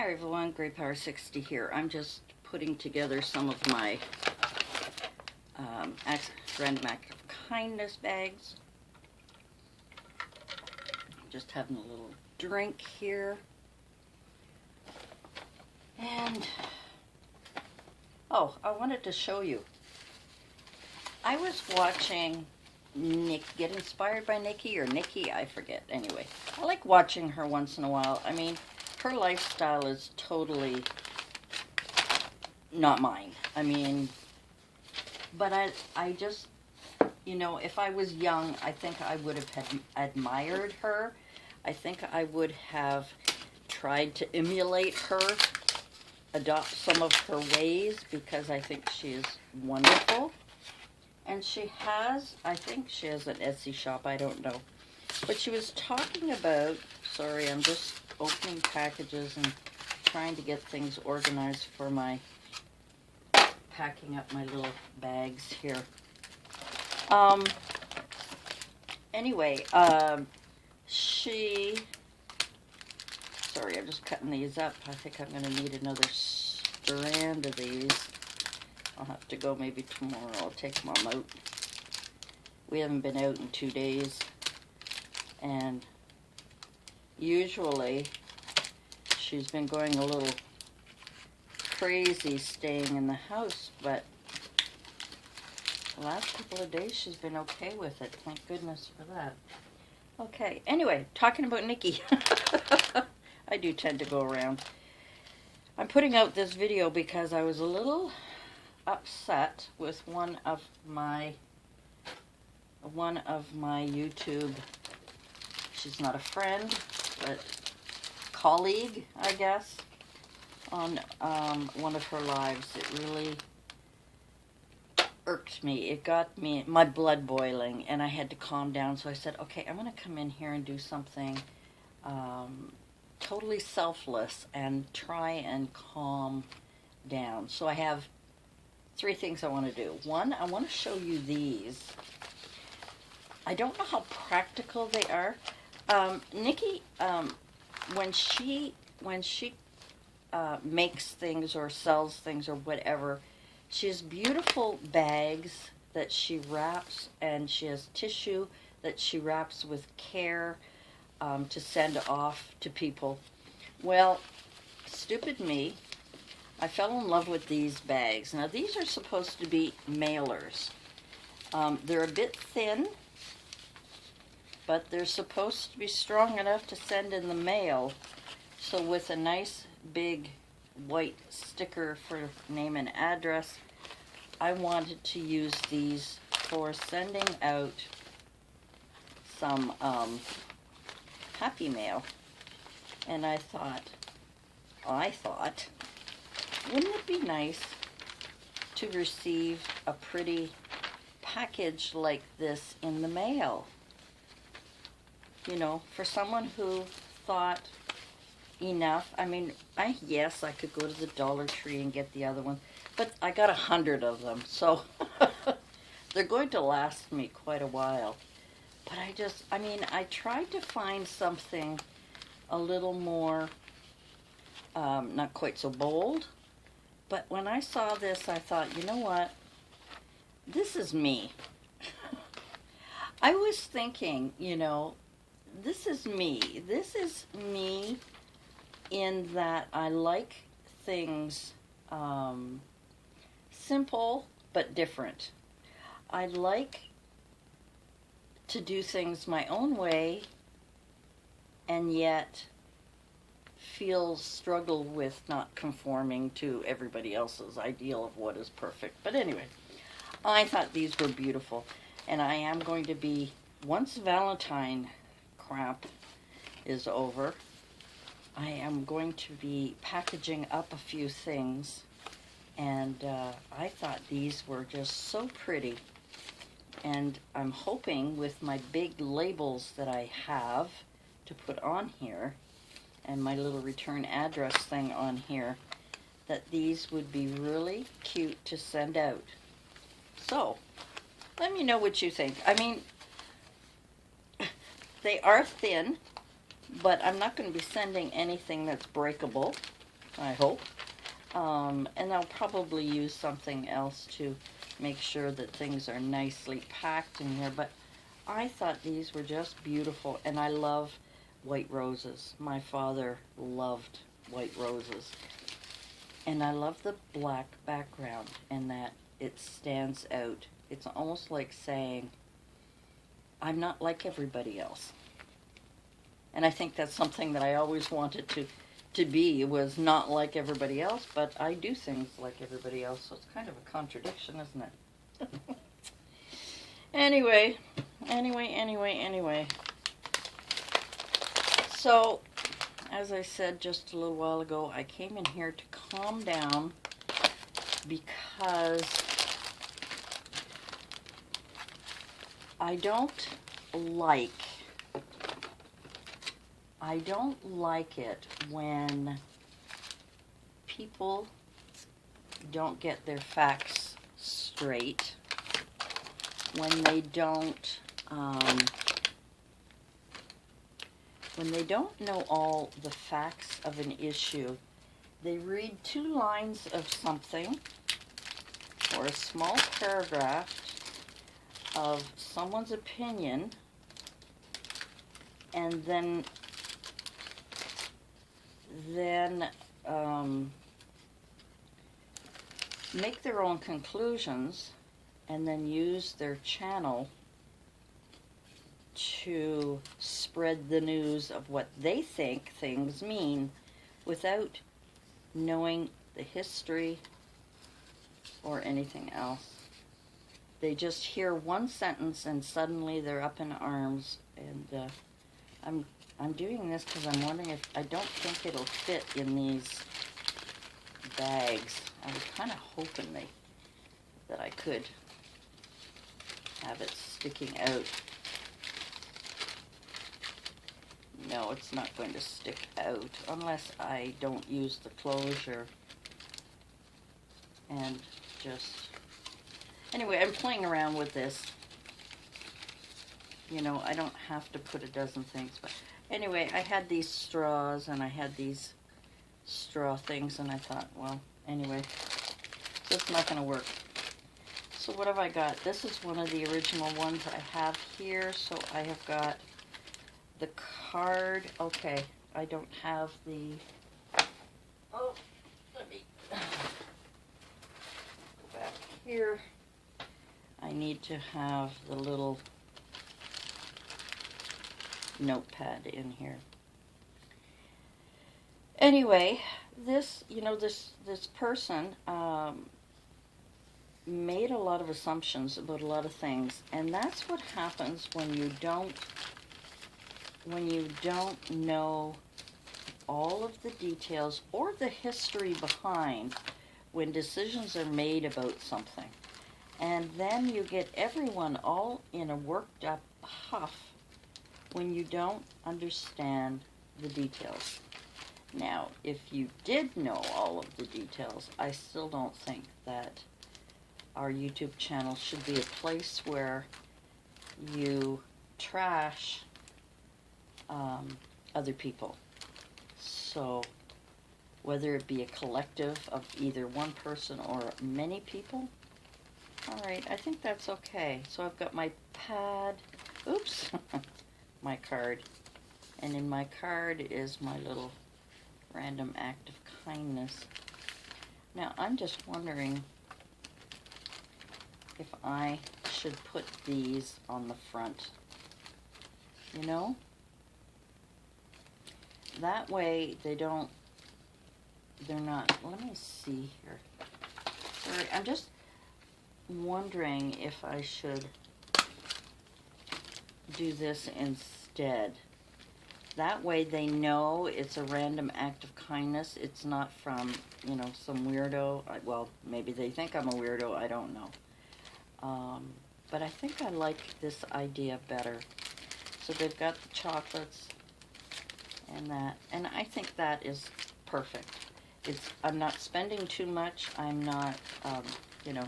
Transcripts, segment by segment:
Hi everyone, Great Power 60 here. I'm just putting together some of my Random Act of Kindness bags. Just having a little drink here. And, oh, I wanted to show you. I was watching get inspired by Nikki, or Nikki, I forget. Anyway, I like watching her once in a while. I mean, her lifestyle is totally not mine. I mean, but I just, you know, if I was young, I think I would have admired her. I think I would have tried to emulate her, adopt some of her ways, because I think she is wonderful. And she has, I think she has an Etsy shop, I don't know. But she was talking about, sorry, I'm just opening packages and trying to get things organized for my, packing up my little bags here. Anyway, sorry, I'm just cutting these up. I think I'm going to need another strand of these. I'll have to go maybe tomorrow. I'll take them out. We haven't been out in 2 days. And usually she's been going a little crazy staying in the house, but the last couple of days she's been okay with it. Thank goodness for that. Okay, anyway, talking about Nikki. I do tend to go around. I'm putting out this video because I was a little upset with one of my YouTube, she's not a friend, but colleague, I guess, on one of her lives. It really irked me. It got my blood boiling, and I had to calm down. So I said, okay, I'm going to come in here and do something totally selfless and try and calm down. So I have 3 things I want to do. One, I want to show you these. I don't know how practical they are. Nikki, when she makes things or sells things or whatever, she has beautiful bags that she wraps, and she has tissue that she wraps with care to send off to people. Well, stupid me, I fell in love with these bags. Now, these are supposed to be mailers. They're a bit thin, but they're supposed to be strong enough to send in the mail. So with a nice big white sticker for name and address, I wanted to use these for sending out some happy mail. And I thought, wouldn't it be nice to receive a pretty package like this in the mail? You know, for someone who thought enough. I mean, yes, I could go to the Dollar Tree and get the other one, but I got 100 of them, so they're going to last me quite a while. But I tried to find something a little more, not quite so bold, but when I saw this, I thought, you know what? This is me. I was thinking, you know, this is me. This is me in that I like things simple but different. I like to do things my own way and yet struggle with not conforming to everybody else's ideal of what is perfect. But anyway, I thought these were beautiful, and I am going to be, once Valentine crap is over, I am going to be packaging up a few things, and I thought these were just so pretty. And I'm hoping with my big labels that I have to put on here, and my little return address thing on here, that these would be really cute to send out. So, let me know what you think. I mean, they are thin, but I'm not going to be sending anything that's breakable. I hope. And I'll probably use something else to make sure that things are nicely packed in here. But I thought these were just beautiful, and I love white roses. My father loved white roses. And I love the black background and that it stands out. It's almost like saying, I'm not like everybody else. And I think that's something that I always wanted to be, was not like everybody else, but I do things like everybody else, so it's kind of a contradiction, isn't it? Anyway. So, as I said just a little while ago, I came in here to calm down because I don't like it when people don't get their facts straight, when they don't know all the facts of an issue. They read 2 lines of something or a small paragraph of someone's opinion, and then make their own conclusions, and then use their channel to spread the news of what they think things mean without knowing the history or anything else. They just hear one sentence and suddenly they're up in arms. And I'm doing this because I'm wondering if I don't think it'll fit in these bags. I was kind of hoping that I could have it sticking out. No, it's not going to stick out unless I don't use the closure. And just... Anyway, I'm playing around with this. You know, I don't have to put a dozen things, but anyway, I had these straws and I had these straw things, and I thought, well, anyway, so it's not going to work. So what have I got? This is one of the original ones I have here. So I have got the card. Okay, I don't have the... Oh, let me go back here. I need to have the little notepad in here. Anyway, this, you know, this person made a lot of assumptions about a lot of things, and that's what happens when you don't know all of the details or the history behind when decisions are made about something. And then you get everyone all in a worked up huff when you don't understand the details. Now, if you did know all of the details, I still don't think that our YouTube channel should be a place where you trash other people. So, whether it be a collective of either one person or many people, alright, I think that's okay. So I've got my pad, oops, my card. And in my card is my little random act of kindness. Now, I'm just wondering if I should put these on the front. You know? That way they're not, let me see here. Sorry, I'm just wondering if I should do this instead. That way they know it's a random act of kindness. It's not from, you know, some weirdo. Well, maybe they think I'm a weirdo. I don't know. But I think I like this idea better. So they've got the chocolates and that. And I think that is perfect. I'm not spending too much. I'm not, you know,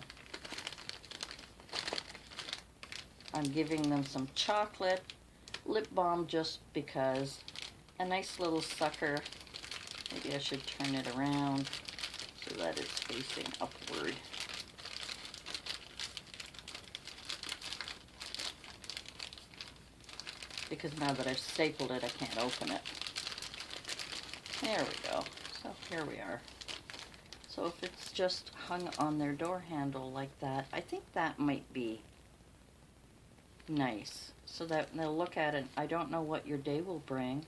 I'm giving them some chocolate, lip balm just because, a nice little sucker Maybe I should turn it around so that it's facing upward. Because now that I've stapled it, I can't open it. There we go. So here we are. So if it's just hung on their door handle like that, I think that might be nice. So that they'll look at it. I don't know what your day will bring.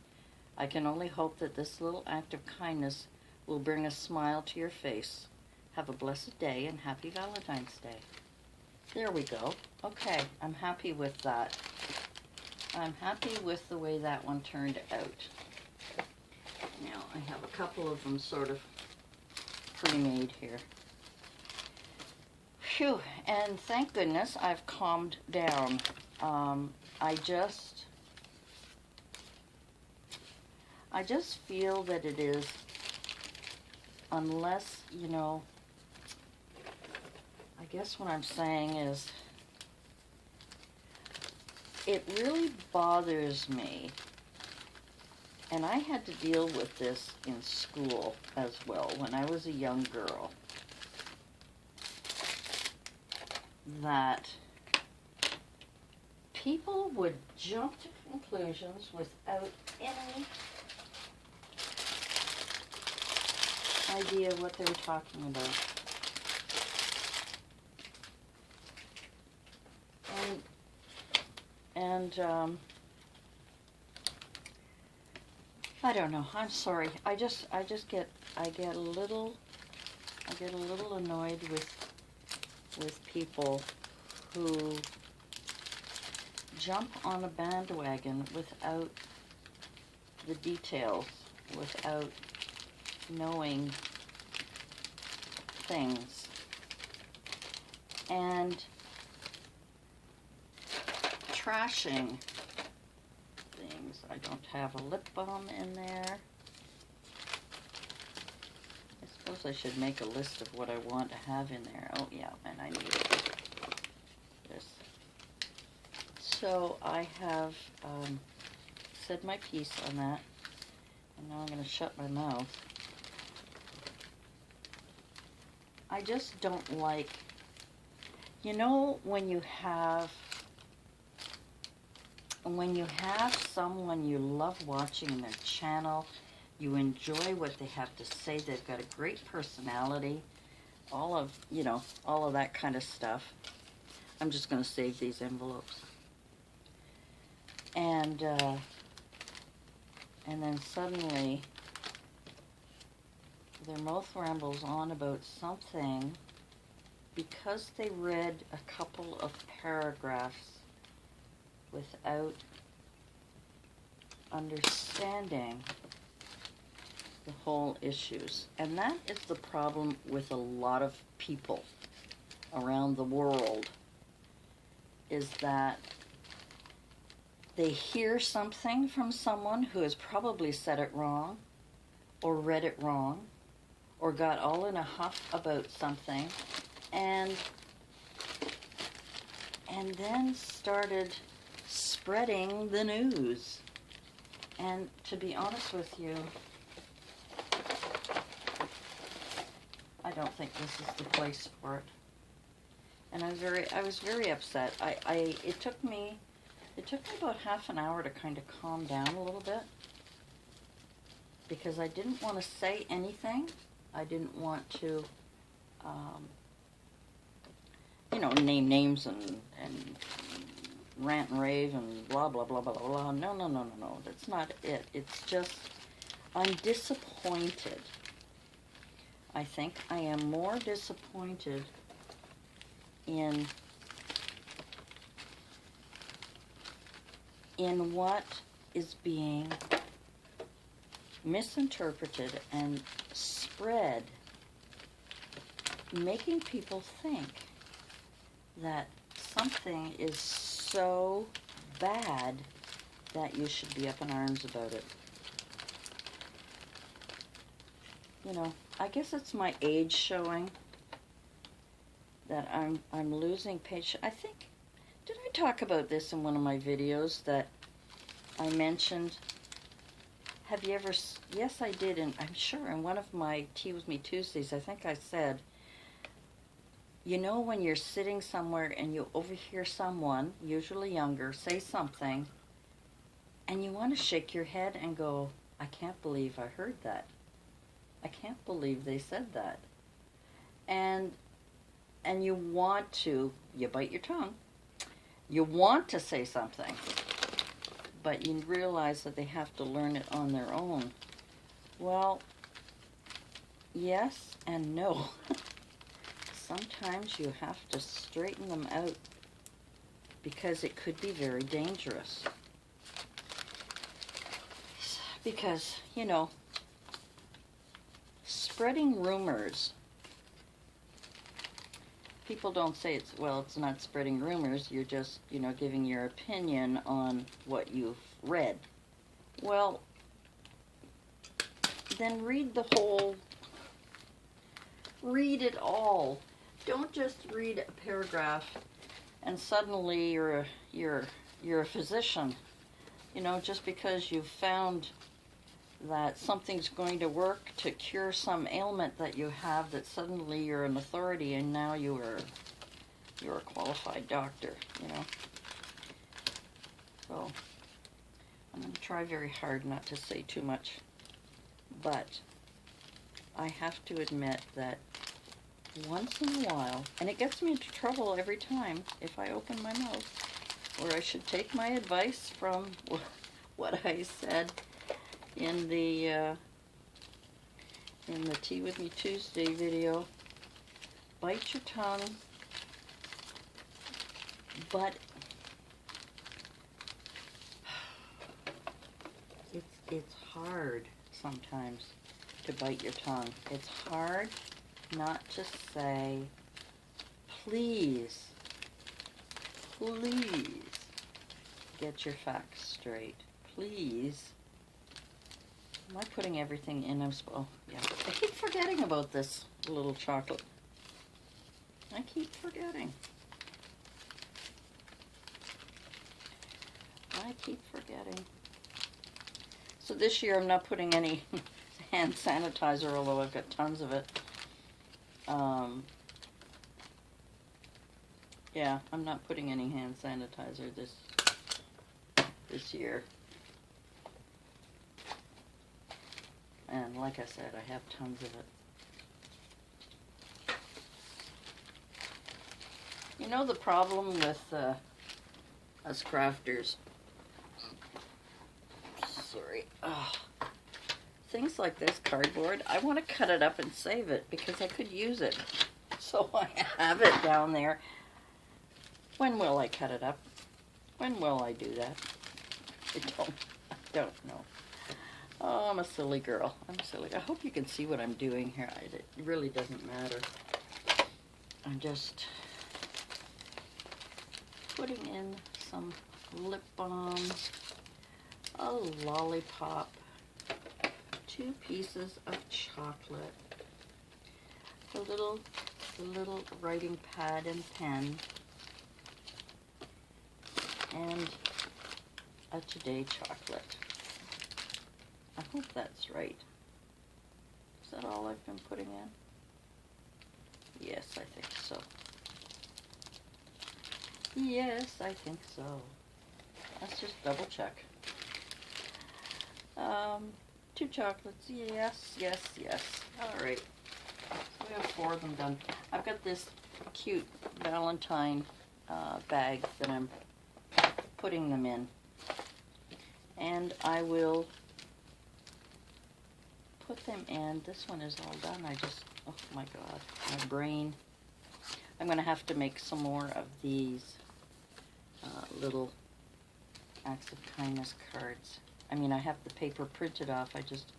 I can only hope that this little act of kindness will bring a smile to your face. Have a blessed day and happy Valentine's Day. There we go. Okay, I'm happy with that. I'm happy with the way that one turned out. Now I have a couple of them sort of pre-made here. Phew, and thank goodness I've calmed down. I just feel that it is, unless, you know, I guess what I'm saying is, it really bothers me, and I had to deal with this in school as well when I was a young girl, that people would jump to conclusions without any idea what they were talking about. And I don't know. I'm sorry. I get a little annoyed with people who jump on a bandwagon without the details, without knowing things. And trashing things. I don't have a lip balm in there. I suppose I should make a list of what I want to have in there. Oh yeah, and I need this. So I have said my piece on that, and now I'm going to shut my mouth. I just don't like, you know, when you have someone you love watching their channel, you enjoy what they have to say, they've got a great personality, all of that kind of stuff. I'm just going to save these envelopes. And then suddenly their mouth rambles on about something because they read a couple of paragraphs without understanding the whole issues. And that is the problem with a lot of people around the world, is that they hear something from someone who has probably said it wrong, or read it wrong, or got all in a huff about something, and then started spreading the news. And to be honest with you, I don't think this is the place for it. And I was very upset. It took me about half an hour to kind of calm down a little bit, because I didn't want to say anything. I didn't want to, name names and rant and rave and blah, blah, blah, blah, blah. No. That's not it. It's just, I'm disappointed. I think I am more disappointed in what is being misinterpreted and spread, making people think that something is so bad that you should be up in arms about it. You know, I guess it's my age showing that I'm losing patience. I think, did I talk about this in one of my videos, that I mentioned Have you ever, yes I did, and I'm sure in one of my Tea With Me Tuesdays, I think I said, you know when you're sitting somewhere and you overhear someone, usually younger, say something, and you want to shake your head and go, I can't believe I heard that. I can't believe they said that. And you want to, you bite your tongue, you want to say something, but you realize that they have to learn it on their own. Well, yes and no. Sometimes you have to straighten them out because it could be very dangerous. Because, you know, spreading rumors, people don't say it's, well, it's not spreading rumors, you're just, you know, giving your opinion on what you've read. Well, then read the whole, read it all. Don't just read a paragraph and suddenly you're a physician. You know, just because you've found that something's going to work to cure some ailment that you have, that suddenly you're an authority and now you're a qualified doctor, you know. So I'm going to try very hard not to say too much, but I have to admit that once in a while, and it gets me into trouble every time if I open my mouth, or I should take my advice from what I said in the Tea With Me Tuesday video. Bite your tongue, but it's hard sometimes to bite your tongue. It's hard not to say, please, please get your facts straight. Please. Am I putting everything in? Oh, yeah. I keep forgetting about this little chocolate. I keep forgetting. I keep forgetting. So this year I'm not putting any hand sanitizer, although I've got tons of it. Yeah, I'm not putting any hand sanitizer this year. And like I said, I have tons of it. You know the problem with us crafters? Sorry. Oh. Things like this cardboard, I want to cut it up and save it because I could use it. So I have it down there. When will I cut it up? When will I do that? I don't know. Oh, I'm a silly girl. I'm silly. I hope you can see what I'm doing here. It really doesn't matter. I'm just putting in some lip balm, a lollipop, 2 pieces of chocolate, the little writing pad and pen, and a Today chocolate. I hope that's right. Is that all I've been putting in? Yes, I think so. Yes, I think so. Let's just double check. 2 chocolates. Yes, yes, yes. All right. So we have 4 of them done. I've got this cute Valentine bag that I'm putting them in. And I will put them in. This one is all done. Oh my God, my brain. I'm going to have to make some more of these little acts of kindness cards. I mean, I have the paper printed off. I just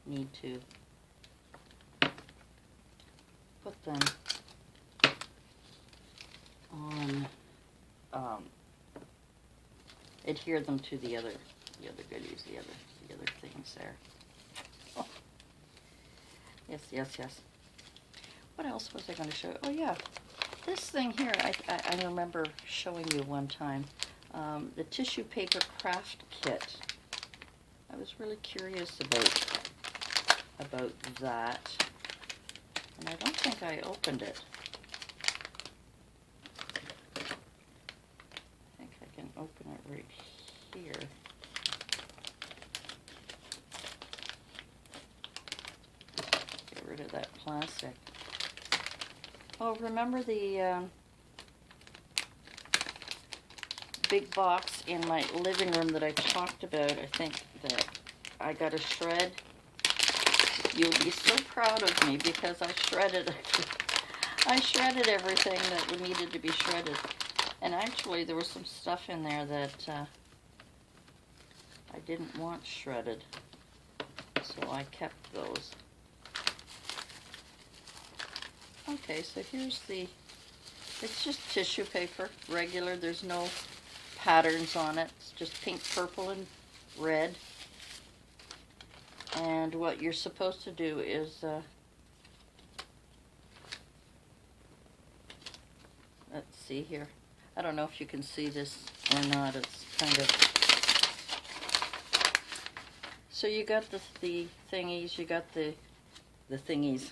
need to put them on, adhere them to the other goodies, the other things there. Oh. Yes, yes, yes. What else was I going to show? Oh yeah, this thing here, I remember showing you one time, the tissue paper craft kit. I was really curious about that, and I don't think I opened it. I think I can open it right here. Get rid of that plastic. Oh, remember the big box in my living room that I talked about? I think that I got a shred. You'll be so proud of me because I shredded everything that needed to be shredded. And actually there was some stuff in there that I didn't want shredded, so I kept those. Okay, so here's it's just tissue paper, regular. There's no patterns on it. It's just pink, purple, and red. And what you're supposed to do is, let's see here. I don't know if you can see this or not. It's kind of, so you got the thingies, you got the thingies.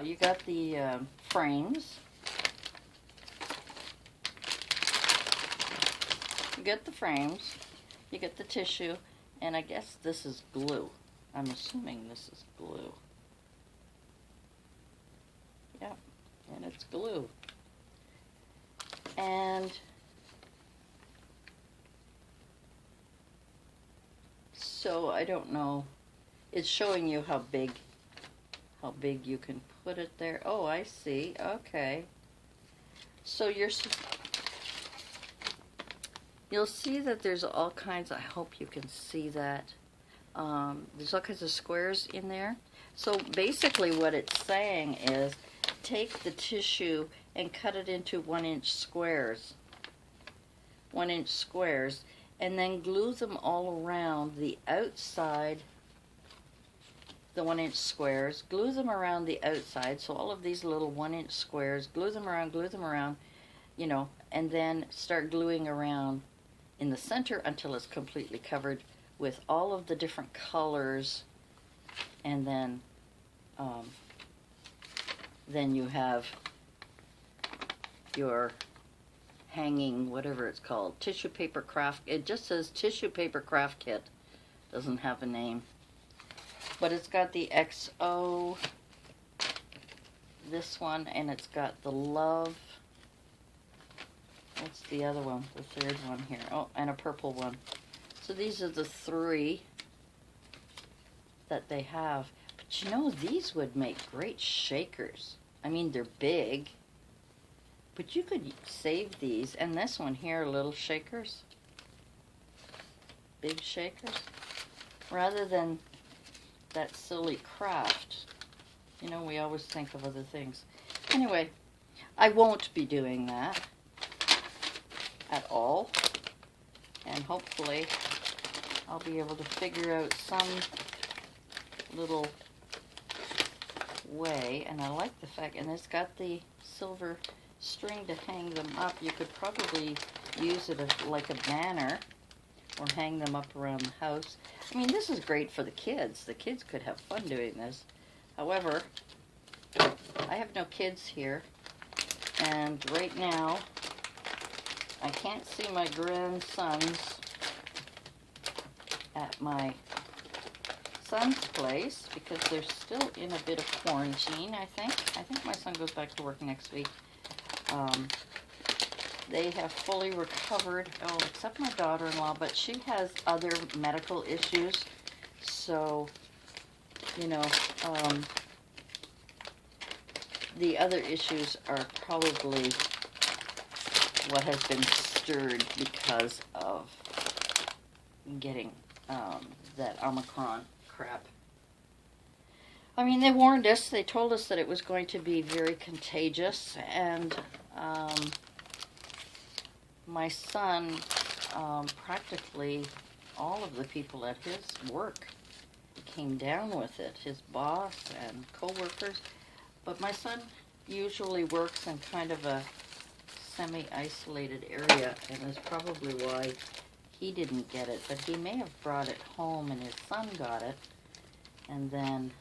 You got the frames. You get the frames, you get the tissue, and I guess this is glue. I'm assuming this is glue. Yep, and it's glue. And so I don't know. It's showing you how big you can put it there. Oh, I see. Okay. So you'll see that there's all kinds, I hope you can see that. There's all kinds of squares in there. So basically what it's saying is take the tissue and cut it into 1-inch squares. 1-inch squares, and then glue them all around the outside, the 1-inch squares, glue them around the outside, so all of these little 1-inch squares, glue them around, you know, and then start gluing around in the center until it's completely covered with all of the different colors, and then you have your hanging, whatever it's called, tissue paper craft. It just says tissue paper craft kit. Doesn't have a name. But it's got the XO, this one, and it's got the love. What's the other one? The third one here. Oh, and a purple one. So these are the 3 that they have. But you know, these would make great shakers. I mean, they're big, but you could save these. And this one here, little shakers. Big shakers. Rather than that silly craft. You know, we always think of other things. Anyway, I won't be doing that at all. And hopefully I'll be able to figure out some little way. And I like the fact, and it's got the silver string to hang them up. You could probably use it as like a banner or hang them up around the house. I mean, this is great for the kids. The kids could have fun doing this. However, I have no kids here, and right now I can't see my grandsons at my son's place because they're still in a bit of quarantine, I think. I think my son goes back to work next week. They have fully recovered, oh, except my daughter-in-law, but she has other medical issues. So, you know, the other issues are probably what has been stirred because of getting that Omicron crap. I mean, they warned us. They told us that it was going to be very contagious, and my son, practically all of the people at his work came down with it, his boss and co-workers. But my son usually works in kind of a semi-isolated area, and that's probably why he didn't get it, but he may have brought it home and his son got it. And then,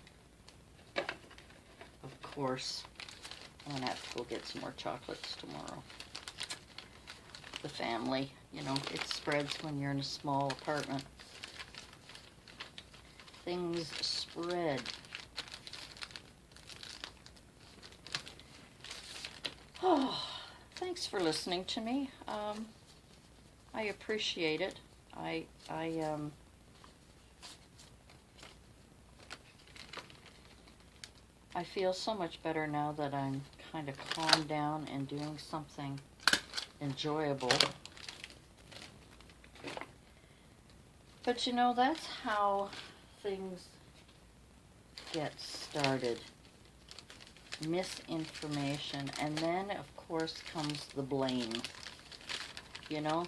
of course, I'm going to have to go get some more chocolates tomorrow. The family, you know, it spreads when you're in a small apartment. Things spread. Oh, thanks for listening to me. I appreciate it. I feel so much better now that I'm kind of calmed down and doing something enjoyable. But you know, that's how things get started. Misinformation, and then of course comes the blame. You know,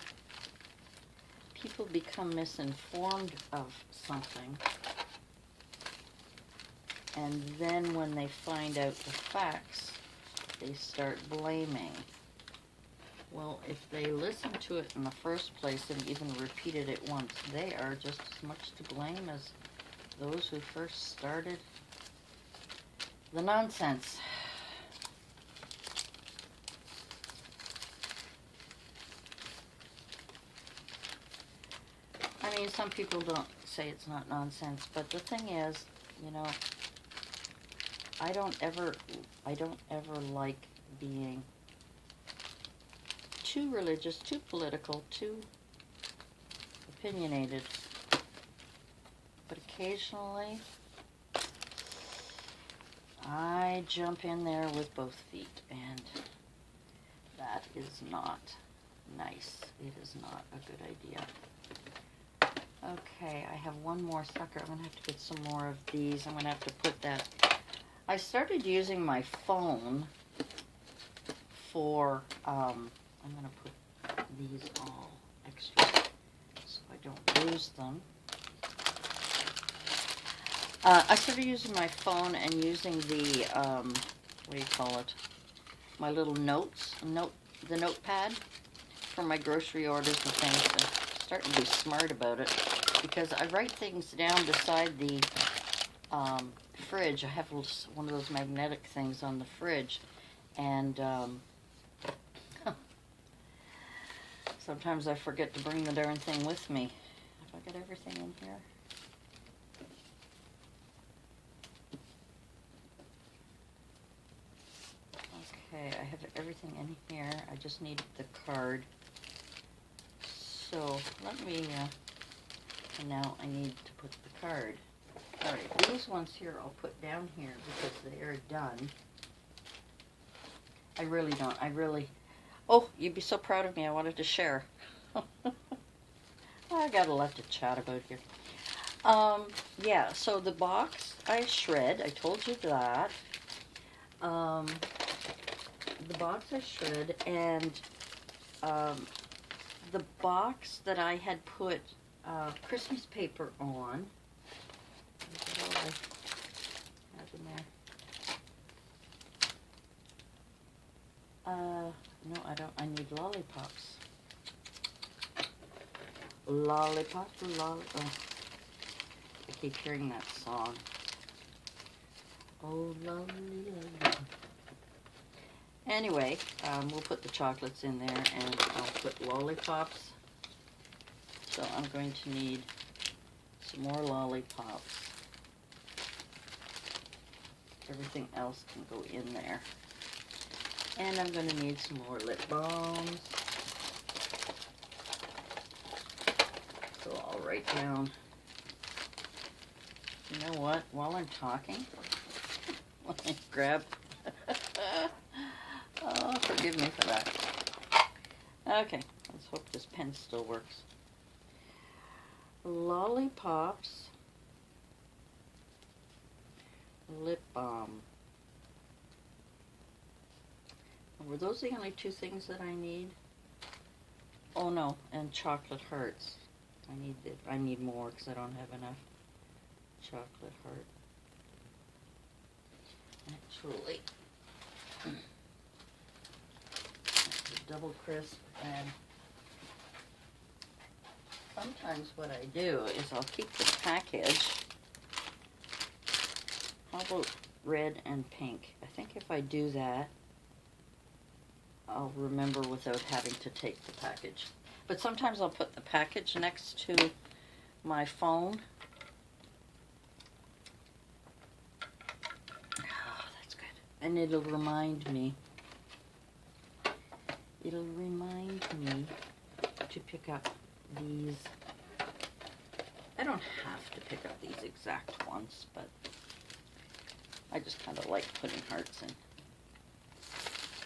people become misinformed of something, and then when they find out the facts, they start blaming. Well, if they listened to it in the first place and even repeated it once, they are just as much to blame as those who first started the nonsense. I mean, some people don't say it's not nonsense, but the thing is, you know, I don't ever like being too religious, too political, too opinionated. But occasionally, I jump in there with both feet, and that is not nice. It is not a good idea. Okay, I have one more sucker. I'm going to have to get some more of these. I'm going to have to put that. I started using my phone for, I'm going to put these all extra so I don't lose them. I started using my phone and using the, what do you call it? My little the notepad for my grocery orders and things. I'm starting to be smart about it because I write things down beside the fridge. I have one of those magnetic things on the fridge, and sometimes I forget to bring the darn thing with me. Have I got everything in here? Okay, I have everything in here. I just need the card. So let me, and now I need to put the card. Alright, these ones here I'll put down here because they are done. I really don't, oh, you'd be so proud of me, I wanted to share. I got a lot to chat about here. Yeah, so the box I shred, I told you that. The box I shred, and the box that I had put Christmas paper on. What do I have in there? No, I don't. I need lollipops. Lollipops, oh, I keep hearing that song. Oh, lolly. Anyway, we'll put the chocolates in there, and I'll put lollipops. So I'm going to need some more lollipops. Everything else can go in there. And I'm going to need some more lip balms. So I'll write down, you know what, while I'm talking, let me grab, oh, forgive me for that. Okay, let's hope this pen still works. Lollipops, lip balm. Were those the only two things that I need? Oh no, and chocolate hearts. I need more because I don't have enough chocolate heart. Actually, that's a double crisp, and sometimes what I do is I'll keep the package. How about red and pink? I think if I do that, I'll remember without having to take the package. But sometimes I'll put the package next to my phone. Oh, that's good. And it'll remind me. It'll remind me to pick up these. I don't have to pick up these exact ones, but I just kind of like putting hearts in.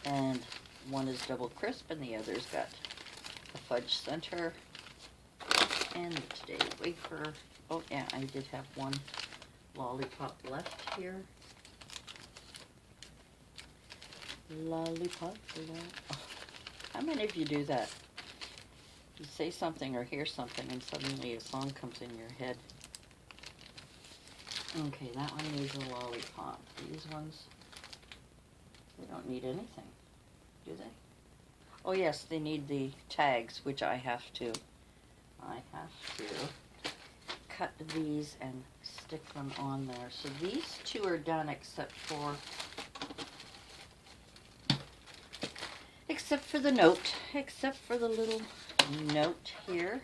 And one is double crisp and the other's got a fudge center and the Today wafer. Oh yeah, I did have one lollipop left here. Lollipop. Oh, how many of you do that? You say something or hear something and suddenly a song comes in your head. Okay, that one needs a lollipop. These ones, they don't need anything, do they? Oh yes, they need the tags, which I have to cut these and stick them on there. So these two are done except for the note, except for the little note here.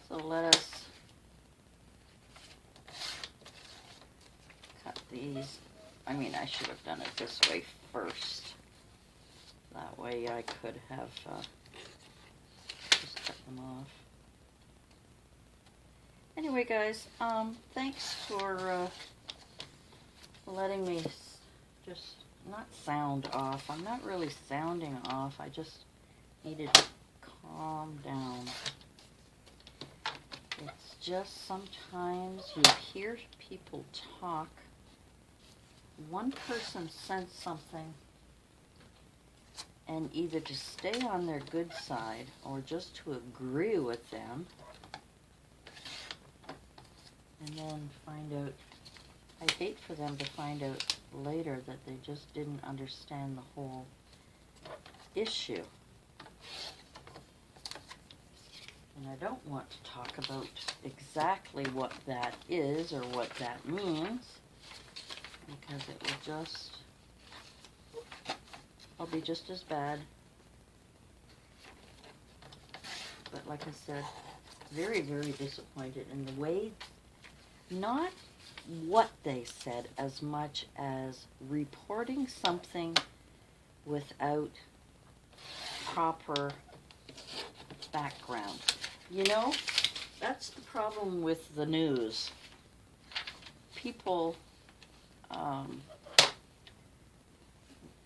So let us cut these. I mean, I should have done it this way first. That way I could have just cut them off. Anyway, guys, thanks for letting me just not sound off. I'm not really sounding off. I just needed to calm down. It's just sometimes you hear people talk. One person says something, and either to stay on their good side or just to agree with them, and then find out, I hate for them to find out later that they just didn't understand the whole issue. And I don't want to talk about exactly what that is or what that means, because it will just, I'll be just as bad. But like I said, very, very disappointed in the way, not what they said as much as reporting something without proper background. You know, that's the problem with the news. People,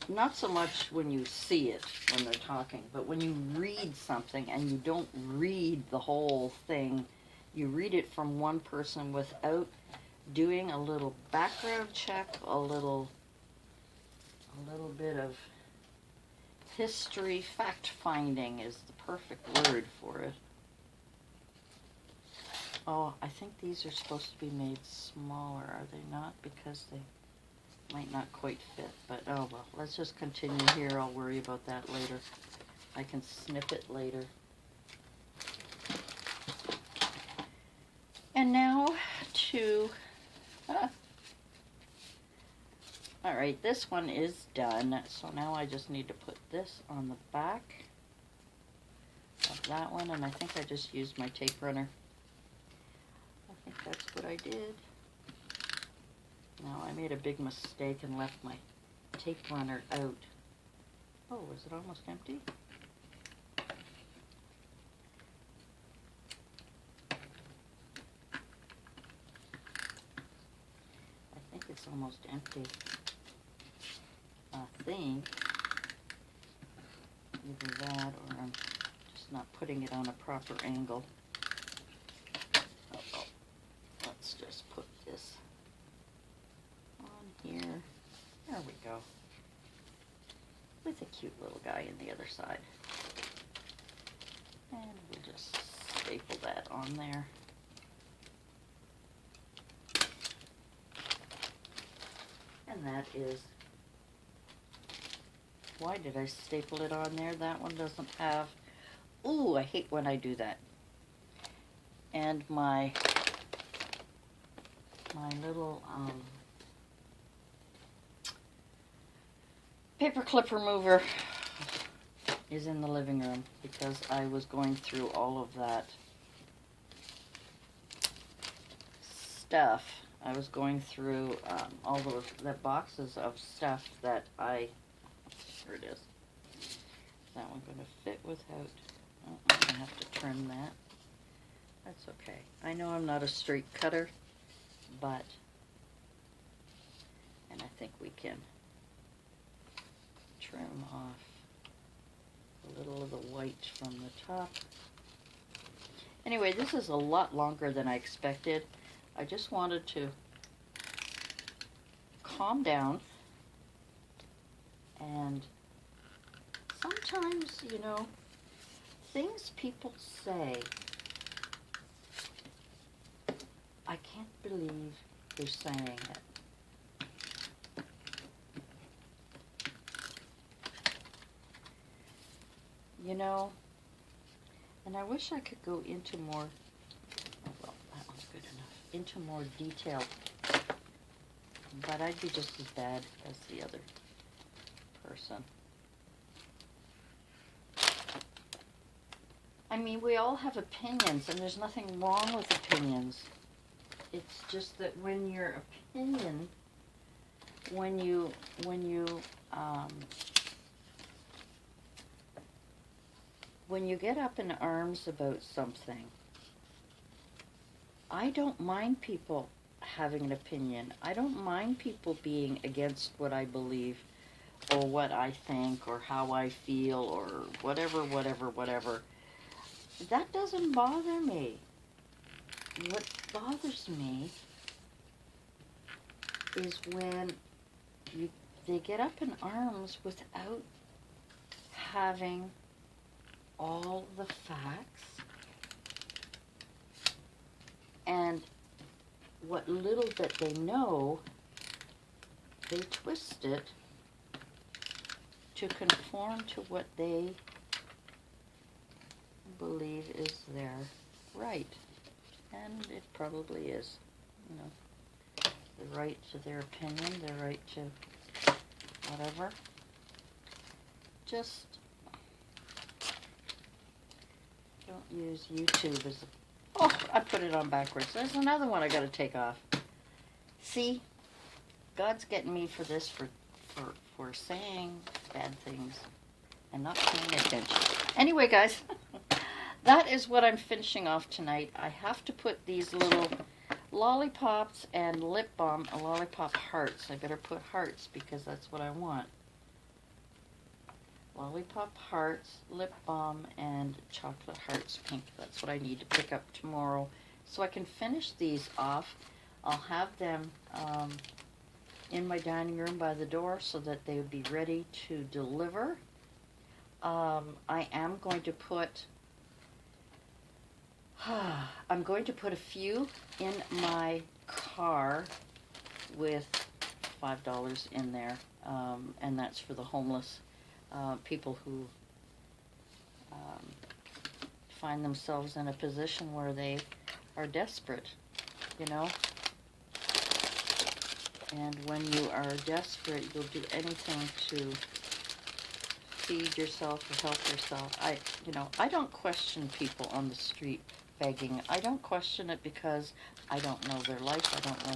not so much when you see it, when they're talking, but when you read something and you don't read the whole thing, you read it from one person without doing a little background check, a little bit of history, fact-finding is the perfect word for it. Oh, I think these are supposed to be made smaller, are they not? Because they might not quite fit, but oh well, let's just continue here. I'll worry about that later. I can snip it later. And now to, all right, this one is done. So now I just need to put this on the back of that one, and I think I just used my tape runner. I think that's what I did. Now I made a big mistake and left my tape runner out. Oh, is it almost empty? I think it's almost empty. I think either that or I'm just not putting it on a proper angle. Uh-oh. Let's just put this on here. There we go. With a cute little guy in the other side. And we'll just staple that on there. And that is, why did I staple it on there? That one doesn't have, ooh, I hate when I do that. and my little paper clip remover is in the living room because I was going through all of that stuff. I was going through all the boxes of stuff that here it is. Is that one going to fit without, oh, I'm going to have to trim that. That's okay. I know I'm not a straight cutter, but, and I think we can trim off a little of the white from the top. Anyway, this is a lot longer than I expected. I just wanted to calm down, and sometimes, you know, things people say, I can't believe they're saying it. You know, and I wish I could go into more, oh, well, that one's good enough, into more detail, but I'd be just as bad as the other person. I mean, we all have opinions, and there's nothing wrong with opinions. It's just that when your opinion, when you get up in arms about something, I don't mind people having an opinion. I don't mind people being against what I believe or what I think or how I feel or whatever. That doesn't bother me. What bothers me is when they get up in arms without having all the facts, and what little that they know, they twist it to conform to what they believe is their right. And it probably is, you know, the right to their opinion, their right to whatever. Just don't use YouTube as a, oh, I put it on backwards. There's another one I got to take off. See, God's getting me for this, for saying bad things and not paying attention. Anyway, guys, that is what I'm finishing off tonight. I have to put these little lollipops and lip balm, lollipop hearts. I better put hearts because that's what I want. Lollipop hearts, lip balm, and chocolate hearts pink. That's what I need to pick up tomorrow. So I can finish these off. I'll have them in my dining room by the door so that they would be ready to deliver. I am going to put I'm going to put a few in my car with $5 in there, and that's for the homeless people who find themselves in a position where they are desperate, you know. And when you are desperate, you'll do anything to feed yourself or help yourself. I don't question people on the street begging. I don't question it because I don't know their life. I don't know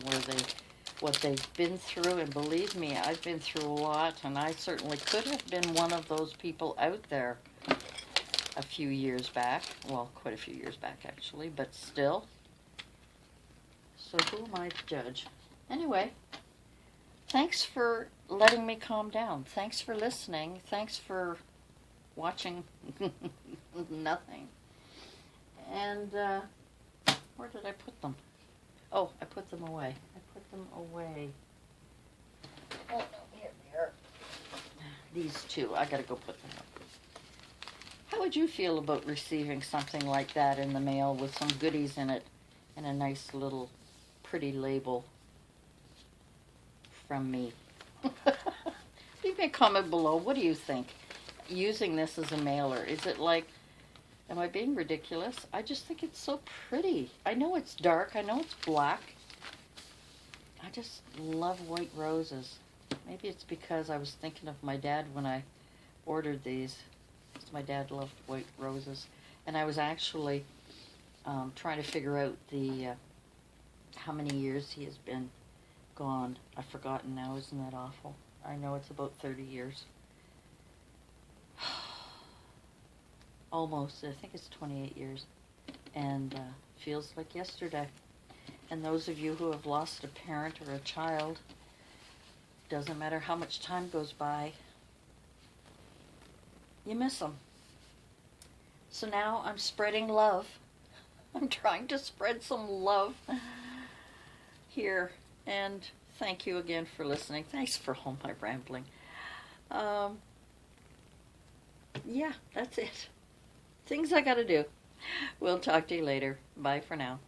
what they've been through. And believe me, I've been through a lot, and I certainly could have been one of those people out there a few years back. Well, quite a few years back, actually, but still. So who am I to judge? Anyway, thanks for letting me calm down. Thanks for listening. Thanks for watching nothing. And where did I put them? Oh, I put them away. Oh, no, here they are. These two, I gotta go put them up. How would you feel about receiving something like that in the mail with some goodies in it and a nice little pretty label from me? Leave me a comment below. What do you think? Using this as a mailer, is it like Am I being ridiculous? I just think it's so pretty. I know it's dark. I know it's black. I just love white roses. Maybe it's because I was thinking of my dad when I ordered these. Because my dad loved white roses. And I was actually trying to figure out the how many years he has been gone. I've forgotten now. Isn't that awful? I know it's about 30 years. Almost. I think it's 28 years. And feels like yesterday. And those of you who have lost a parent or a child, doesn't matter how much time goes by, you miss them. So now I'm spreading love. I'm trying to spread some love here. And thank you again for listening. Thanks for all my rambling. Yeah, that's it. Things I gotta do. We'll talk to you later. Bye for now.